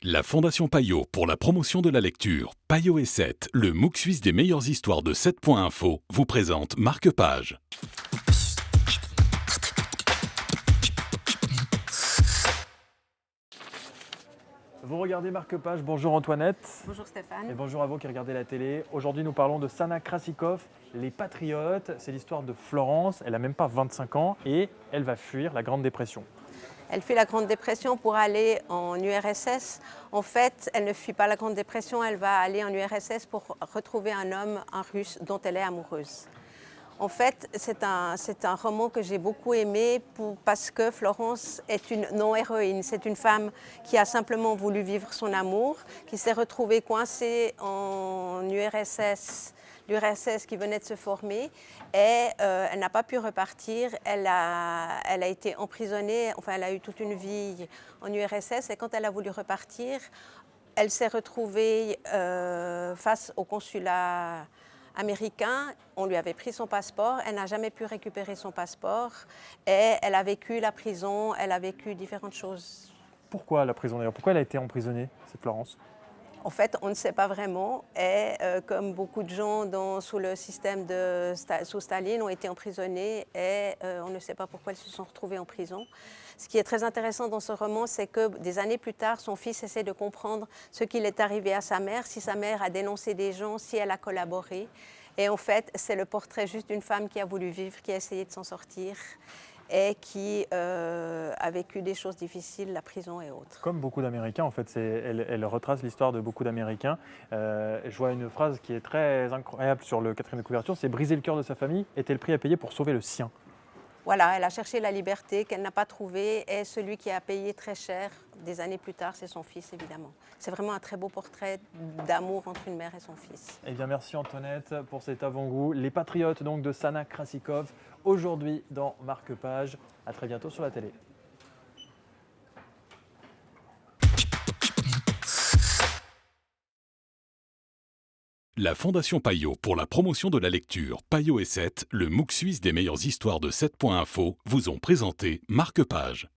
La Fondation Payot pour la promotion de la lecture, Payot et 7, le MOOC suisse des meilleures histoires de 7.info, vous présente Marque-Page. Vous regardez Marque-Page, bonjour Antoinette. Bonjour Stéphane. Et bonjour à vous qui regardez la télé. Aujourd'hui nous parlons de Sana Krasikov, Les Patriotes. C'est l'histoire de Florence, elle n'a même pas 25 ans et elle va fuir la Grande Dépression. Elle fuit la Grande Dépression pour aller en URSS. En fait, elle ne fuit pas la Grande Dépression, elle va aller en URSS pour retrouver un homme, un Russe, dont elle est amoureuse. En fait, c'est un roman que j'ai beaucoup aimé parce que Florence est une non-héroïne. C'est une femme qui a simplement voulu vivre son amour, qui s'est retrouvée coincée en URSS, l'URSS qui venait de se former, et elle n'a pas pu repartir. Elle a été emprisonnée, enfin elle a eu toute une vie en URSS, et quand elle a voulu repartir, elle s'est retrouvée face au consulat américain. On lui avait pris son passeport, elle n'a jamais pu récupérer son passeport et elle a vécu la prison, elle a vécu différentes choses. Pourquoi la prison d'ailleurs? Pourquoi elle a été emprisonnée, cette Florence? En fait, on ne sait pas vraiment et comme beaucoup de gens sous le système sous Staline ont été emprisonnés et on ne sait pas pourquoi ils se sont retrouvés en prison. Ce qui est très intéressant dans ce roman, c'est que des années plus tard, son fils essaie de comprendre ce qu'il est arrivé à sa mère, si sa mère a dénoncé des gens, si elle a collaboré. Et en fait, c'est le portrait juste d'une femme qui a voulu vivre, qui a essayé de s'en sortir et qui a vécu des choses difficiles, la prison et autres. Comme beaucoup d'Américains, en fait, elle retrace l'histoire de beaucoup d'Américains. Je vois une phrase qui est très incroyable sur le quatrième de couverture, c'est « Briser le cœur de sa famille était le prix à payer pour sauver le sien ». Voilà, elle a cherché la liberté qu'elle n'a pas trouvée et celui qui a payé très cher des années plus tard, c'est son fils évidemment. C'est vraiment un très beau portrait d'amour entre une mère et son fils. Eh bien merci Antoinette pour cet avant-goût. Les Patriotes donc de Sana Krasikov, aujourd'hui dans Marque-Page. À très bientôt sur la télé. La Fondation Payot pour la promotion de la lecture, Payot et 7, le MOOC suisse des meilleures histoires de 7.info, vous ont présenté Marque-Page.